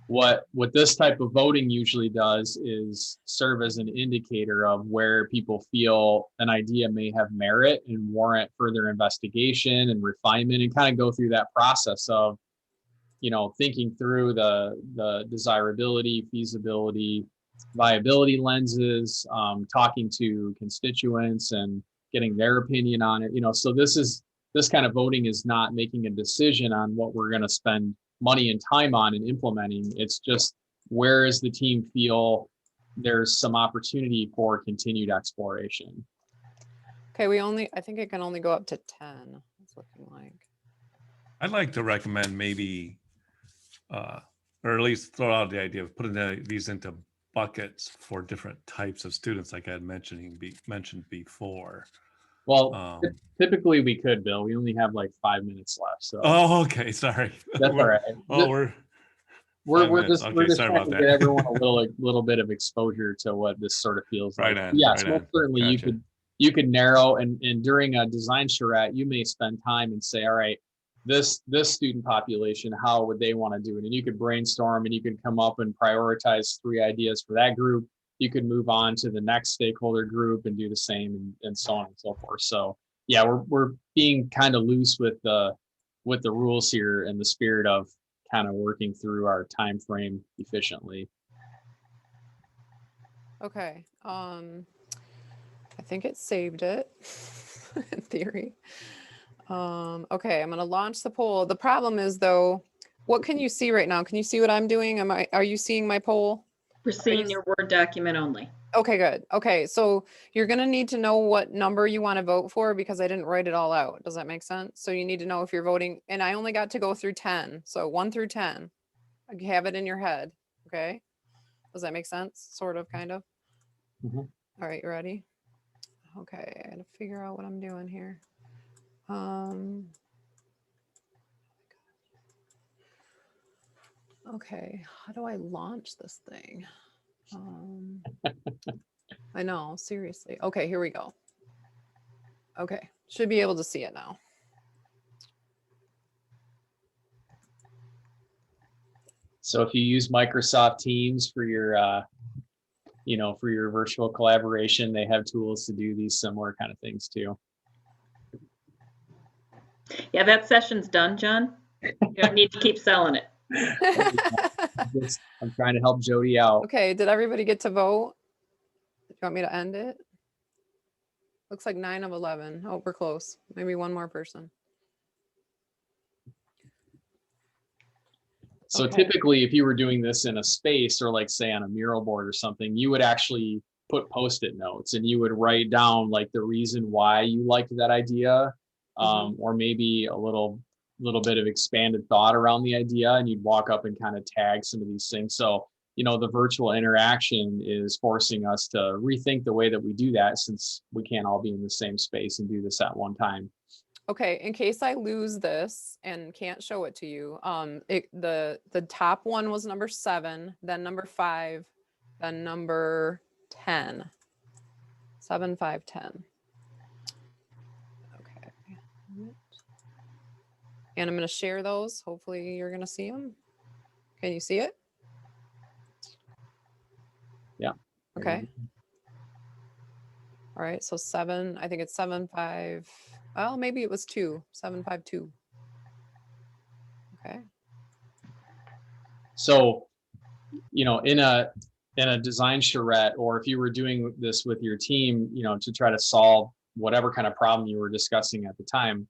Speaker 3: What this type of voting usually does is serve as an indicator of where people feel an idea may have merit and warrant further investigation and refinement, and kind of go through that process of, you know, thinking through the desirability, feasibility, viability lenses, talking to constituents and getting their opinion on it. You know, so this kind of voting is not making a decision on what we're going to spend money and time on and implementing. It's just, where does the team feel there's some opportunity for continued exploration?
Speaker 2: Okay, I think it can only go up to 10. It's looking like.
Speaker 11: I'd like to recommend maybe, or at least throw out the idea of putting these into buckets for different types of students, like I had mentioned before.
Speaker 3: Well, typically we could, Bill. We only have like 5 minutes left. So.
Speaker 11: Oh, okay. Sorry.
Speaker 3: That's all right.
Speaker 11: Well,
Speaker 3: we're
Speaker 11: 5 minutes.
Speaker 3: just
Speaker 11: Okay, sorry
Speaker 3: trying
Speaker 11: about
Speaker 3: to
Speaker 11: that.
Speaker 3: get everyone a little bit of exposure to what this sort of feels
Speaker 11: Right
Speaker 3: like.
Speaker 11: on,
Speaker 3: Yes,
Speaker 11: right
Speaker 3: most
Speaker 11: on.
Speaker 3: certainly
Speaker 11: Gotcha.
Speaker 3: you could narrow, and during a design charrette, you may spend time and say, all right, this student population, how would they want to do it? And you could brainstorm and you could come up and prioritize 3 ideas for that group. You could move on to the next stakeholder group and do the same, and so on and so forth. So yeah, we're being kind of loose with the rules here in the spirit of kind of working through our time frame efficiently.
Speaker 2: Okay. I think it saved it in theory. Okay, I'm gonna launch the poll. The problem is though, what can you see right now? Can you see what I'm doing? Are you seeing my poll?
Speaker 1: We're seeing your Word document only.
Speaker 2: Okay, good. Okay, so you're gonna need to know what number you want to vote for because I didn't write it all out. Does that make sense? So you need to know if you're voting, and I only got to go through 10. So 1 through 10. You have it in your head. Okay. Does that make sense? Sort of, kind of.
Speaker 3: Mm-hmm.
Speaker 2: All right, you ready? Okay, I gotta figure out what I'm doing here. Okay, how do I launch this thing? I know, seriously. Okay, here we go. Okay, should be able to see it now.
Speaker 3: So if you use Microsoft Teams for your for your virtual collaboration, they have tools to do these similar kind of things too.
Speaker 1: Yeah, that session's done, John. You don't need to keep selling it.
Speaker 3: I'm trying to help Jody out.
Speaker 2: Okay, did everybody get to vote? Do you want me to end it? Looks like 9 of 11. Oh, we're close. Maybe one more person.
Speaker 3: So
Speaker 2: Okay.
Speaker 3: typically, if you were doing this in a space or like say on a mural board or something, you would actually put Post-it notes and you would write down like the reason why you liked that idea, or maybe a little bit of expanded thought around the idea, and you'd walk up and kind of tag some of these things. So, the virtual interaction is forcing us to rethink the way that we do that, since we can't all be in the same space and do this at one time.
Speaker 2: Okay, in case I lose this and can't show it to you, the top one was number 7, then number 5, then number 10. 7, 5, 10. Okay. And I'm going to share those. Hopefully you're going to see them. Can you see it?
Speaker 3: Yeah.
Speaker 2: Okay. All right, so 7, I think it's 7, 5. Well, maybe it was 2, 7, 5, 2. Okay.
Speaker 3: So, in a design charrette, or if you were doing this with your team, to try to solve whatever kind of problem you were discussing at the time,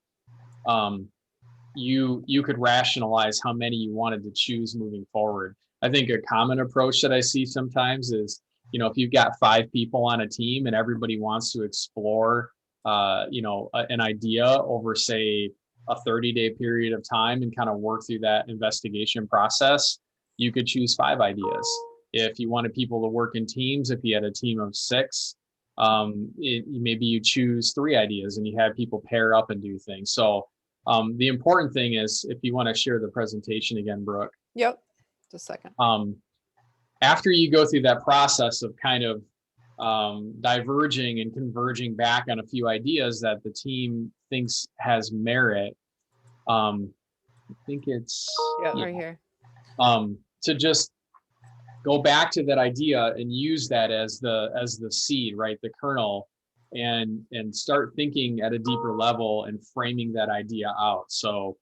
Speaker 3: you could rationalize how many you wanted to choose moving forward. I think a common approach that I see sometimes is, if you've got 5 people on a team and everybody wants to explore, an idea over, say, a 30-day period of time and kind of work through that investigation process, you could choose 5 ideas. If you wanted people to work in teams, if you had a team of 6, maybe you choose 3 ideas and you have people pair up and do things. So the important thing is, if you want to share the presentation again, Brooke.
Speaker 2: Yep, just a second.
Speaker 3: After you go through that process of kind of diverging and converging back on a few ideas that the team thinks has merit, I think it's
Speaker 2: right here.
Speaker 3: To just go back to that idea and use that as the seed, right, the kernel, and start thinking at a deeper level and framing that idea out. So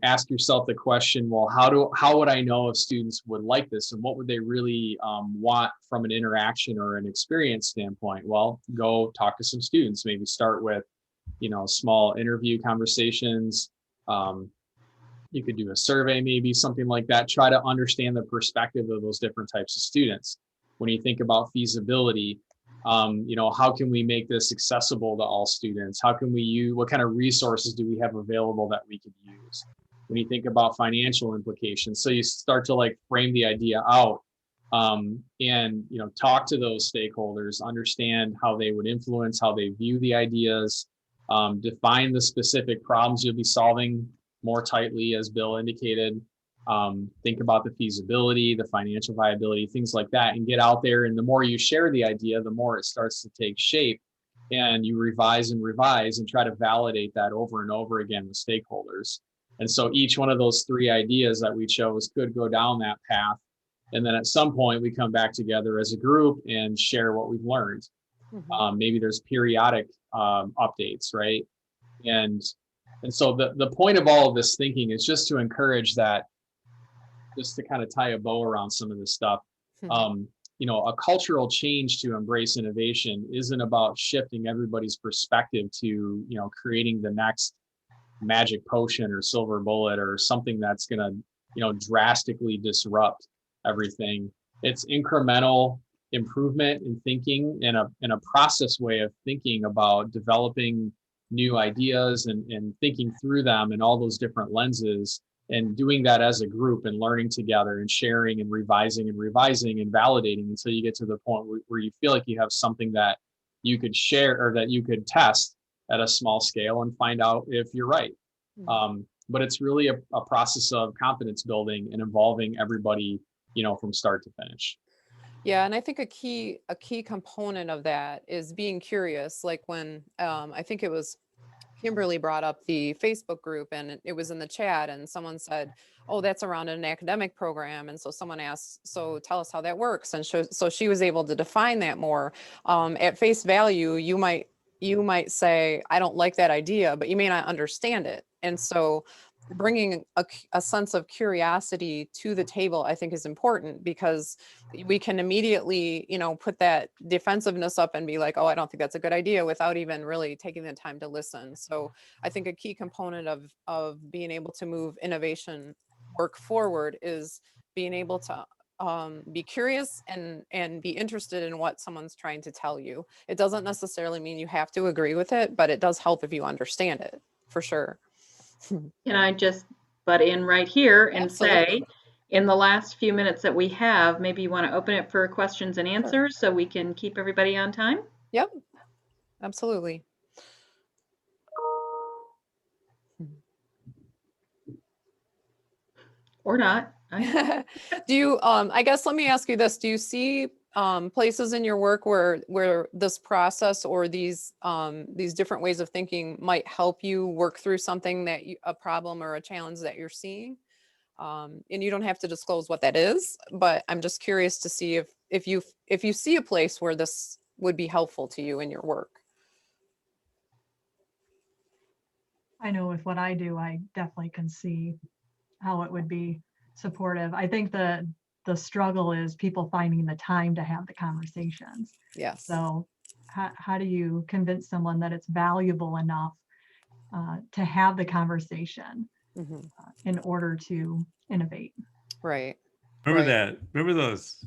Speaker 3: ask yourself the question, well, how would I know if students would like this, and what would they really want from an interaction or an experience standpoint? Well, go talk to some students, maybe start with small interview conversations. You could do a survey, maybe something like that. Try to understand the perspective of those different types of students. When you think about feasibility, how can we make this accessible to all students? How can we use, what kind of resources do we have available that we could use? When you think about financial implications, so you start to like frame the idea out, and talk to those stakeholders, understand how they would influence, how they view the ideas, define the specific problems you'll be solving more tightly, as Bill indicated, Think about the feasibility, the financial viability, things like that, and get out there. And the more you share the idea, the more it starts to take shape, and you revise and try to validate that over and over again with stakeholders. And so each one of those 3 ideas that we chose could go down that path. And then at some point we come back together as a group and share what we've learned. Maybe there's periodic updates, right? And so the point of all of this thinking is just to encourage that, just to kind of tie a bow around some of this stuff. A cultural change to embrace innovation isn't about shifting everybody's perspective to, creating the next magic potion or silver bullet or something that's going to, drastically disrupt everything. It's incremental improvement in thinking, and a process way of thinking about developing new ideas and thinking through them in all those different lenses, and doing that as a group and learning together and sharing and revising and validating until you get to the point where you feel like you have something that you could share or that you could test at a small scale and find out if you're right. But it's really a process of confidence building and involving everybody, from start to finish.
Speaker 2: Yeah, and I think a key component of that is being curious. Like when I think it was Kimberly brought up the Facebook group, and it was in the chat, and someone said, "Oh, that's around an academic program." And so someone asked, "So tell us how that works." And so she was able to define that more. At face value, you might say, "I don't like that idea," but you may not understand it. And so bringing a sense of curiosity to the table, I think, is important, because we can immediately, put that defensiveness up and be like, "Oh, I don't think that's a good idea," without even really taking the time to listen. So I think a key component of being able to move innovation work forward is being able to be curious and be interested in what someone's trying to tell you. It doesn't necessarily mean you have to agree with it, but it does help if you understand it, for sure.
Speaker 1: Can I just butt in right here and
Speaker 2: Absolutely.
Speaker 1: say, in the last few minutes that we have, maybe you want to open it for questions and answers so we can keep everybody on time?
Speaker 2: Yep, absolutely.
Speaker 1: Or not.
Speaker 2: Do you, I guess, let me ask you this. Do you see places in your work where this process or these different ways of thinking might help you work through something a problem or a challenge that you're seeing? And you don't have to disclose what that is, but I'm just curious to see if you see a place where this would be helpful to you in your work.
Speaker 6: I know with what I do, I definitely can see how it would be supportive. I think the struggle is people finding the time to have the conversations.
Speaker 2: Yes.
Speaker 6: So how do you convince someone that it's valuable enough to have the conversation in order to innovate?
Speaker 2: Right.
Speaker 11: Remember those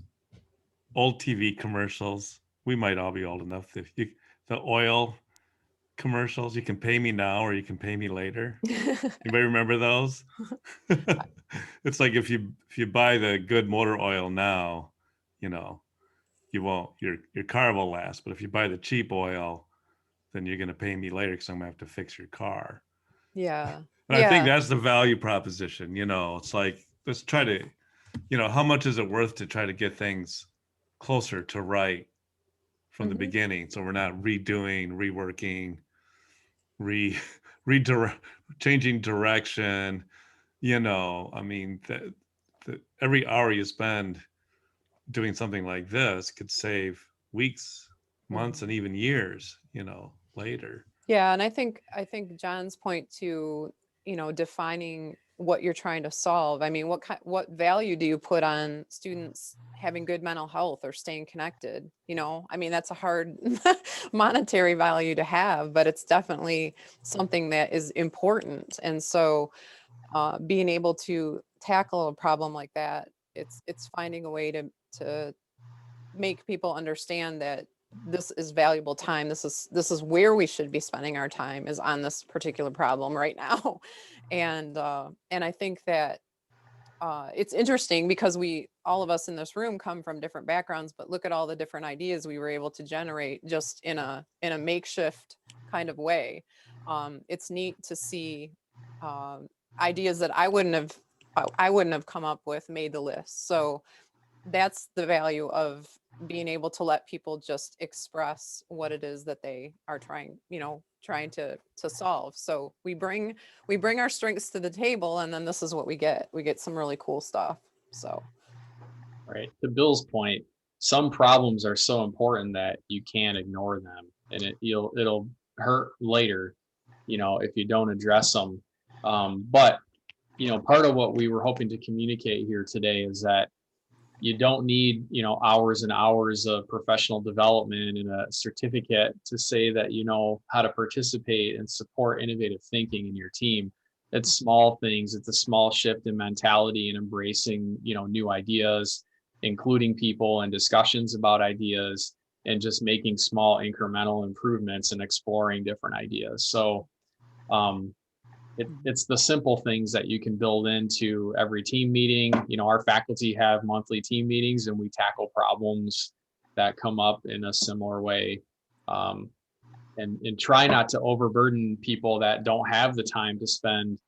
Speaker 11: old TV commercials? We might all be old enough. The oil commercials, you can pay me now or you can pay me later. Anybody remember those? It's like if you buy the good motor oil now, you won't, your car will last. But if you buy the cheap oil, then you're going to pay me later because I'm going to have to fix your car.
Speaker 2: Yeah.
Speaker 11: And I think that's the value proposition. It's like, let's try to, how much is it worth to try to get things closer to right from the beginning, so we're not redoing, reworking, changing direction. I mean, every hour you spend doing something like this could save weeks, months, and even years, later.
Speaker 2: Yeah, and I think John's point to, defining what you're trying to solve. I mean, what value do you put on students having good mental health or staying connected? I mean, that's a hard monetary value to have, but it's definitely something that is important. And so being able to tackle a problem like that, it's finding a way to make people understand that this is valuable time. This is where we should be spending our time, is on this particular problem right now. And I think that it's interesting because all of us in this room come from different backgrounds, but look at all the different ideas we were able to generate just in a makeshift kind of way. It's neat to see ideas that I wouldn't have I wouldn't have come up with made the list. So that's the value of being able to let people just express what it is that they are trying, trying to solve. So we bring our strengths to the table, and then this is what we get. We get some really cool stuff. So
Speaker 3: Right. To Bill's point, some problems are so important that you can't ignore them, and it'll hurt later, if you don't address them. But part of what we were hoping to communicate here today is that you don't need, hours and hours of professional development and a certificate to say that you know how to participate and support innovative thinking in your team. It's small things. It's a small shift in mentality and embracing, new ideas, including people and discussions about ideas, and just making small incremental improvements and exploring different ideas. So it's the simple things that you can build into every team meeting. Our faculty have monthly team meetings, and we tackle problems that come up in a similar way. And try not to overburden people that don't have the time to spend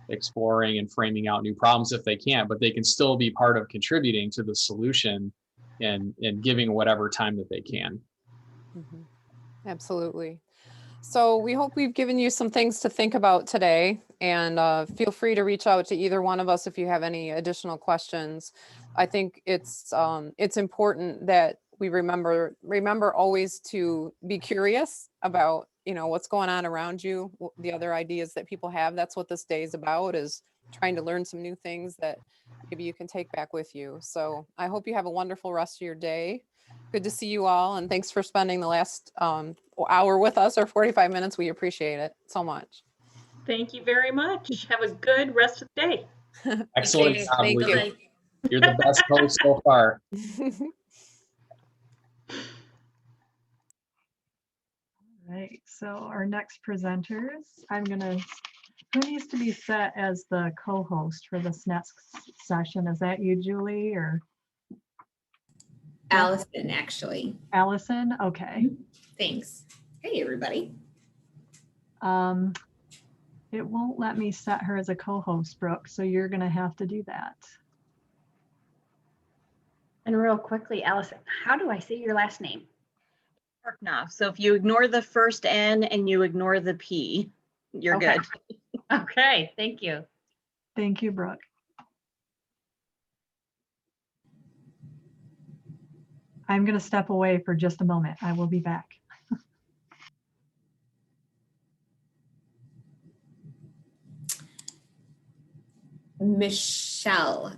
Speaker 3: exploring and framing out new problems if they can't, but they can still be part of contributing to the solution and giving whatever time that they can.
Speaker 2: Absolutely. So we hope we've given you some things to think about today, and feel free to reach out to either one of us if you have any additional questions. I think it's important that we remember always to be curious about, what's going on around you, the other ideas that people have. That's what this day is about, is trying to learn some new things that maybe you can take back with you. So I hope you have a wonderful rest of your day. Good to see you all, and thanks for spending the last hour with us, or 45 minutes. We appreciate it so much.
Speaker 1: Thank you very much. Have a good rest of the day.
Speaker 3: Excellent
Speaker 5: Okay,
Speaker 3: job,
Speaker 5: thank
Speaker 3: Lisa.
Speaker 5: you.
Speaker 3: You're the best host so far.
Speaker 6: Right, so our next presenters, who needs to be set as the co-host for this next session? Is that you, Julie, or?
Speaker 13: Allison, actually.
Speaker 6: Allison, okay.
Speaker 13: Thanks. Hey, everybody.
Speaker 6: It won't let me set her as a co-host, Brooke, so you're gonna have to do that.
Speaker 14: And real quickly, Allison, how do I say your last name?
Speaker 15: Now, so if you ignore the first N and you ignore the P, you're
Speaker 14: Okay.
Speaker 15: good.
Speaker 14: Okay, thank you.
Speaker 6: Thank you, Brooke. I'm gonna step away for just a moment. I will be back.
Speaker 13: Michelle,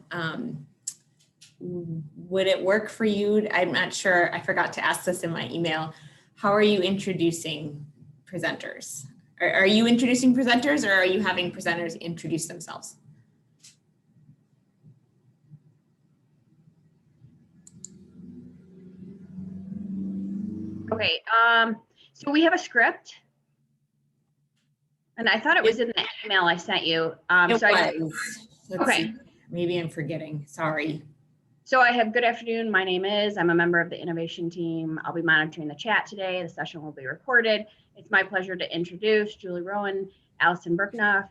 Speaker 13: would it work for you? I'm not sure. I forgot to ask this in my email. How are you introducing presenters? Are you introducing presenters, or are you having presenters introduce themselves?
Speaker 14: Okay, so we have a script. And I thought it was in the email I sent you.
Speaker 13: Okay. Maybe I'm forgetting, sorry.
Speaker 14: So I have, good afternoon, my name is, I'm a member of the innovation team. I'll be monitoring the chat today. The session will be recorded. It's my pleasure to introduce Julie Rowan, Allison Burknoff,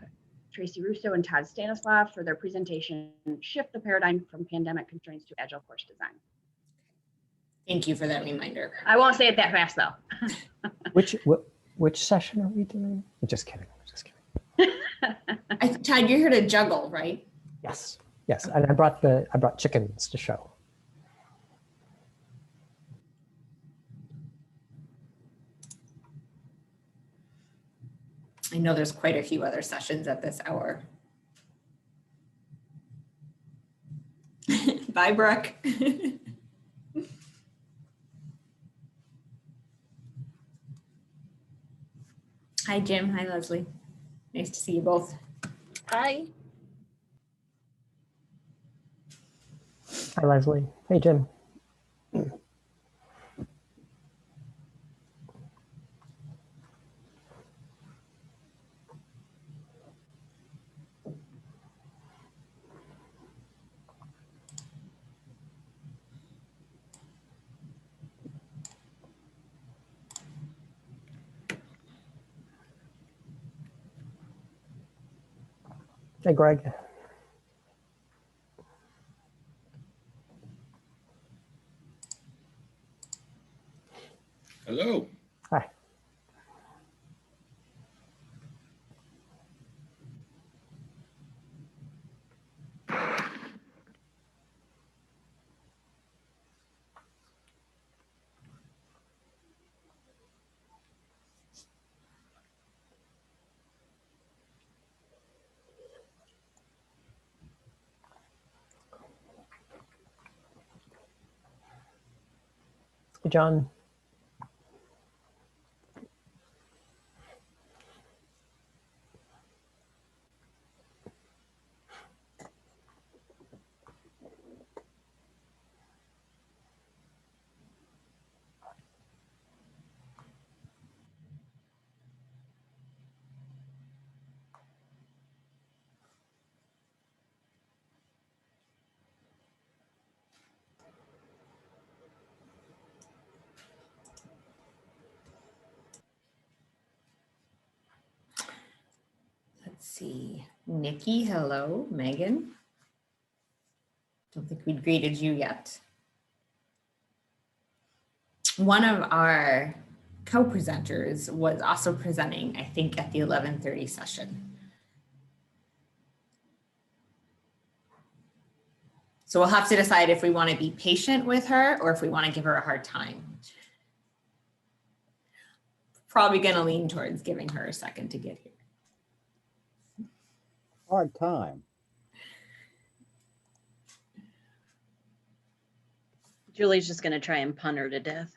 Speaker 14: Tracy Russo, and Todd Stanislav for their presentation, Shift the Paradigm from Pandemic Constraints to Agile Course Design.
Speaker 13: Thank you for that reminder.
Speaker 14: I won't say it that fast though.
Speaker 16: Which session are we doing? I'm just kidding.
Speaker 13: Todd, you're here to juggle, right?
Speaker 16: Yes. Yes, and I brought chickens to show.
Speaker 13: I know there's quite a few other sessions at this hour. Bye, Brooke. Hi, Jim. Hi, Leslie. Nice to see you both.
Speaker 5: Hi.
Speaker 16: Hi, Leslie. Hey, Jim. Hey, Greg.
Speaker 17: Hello.
Speaker 16: Hi. John.
Speaker 13: Let's see. Nikki, hello. Megan. Don't think we'd greeted you yet. One of our co-presenters was also presenting, I think, at the 11:30 session. So we'll have to decide if we want to be patient with her or if we want to give her a hard time. Probably going to lean towards giving her a second to get here.
Speaker 18: Hard time.
Speaker 15: Julie's just going to try and punt her to death.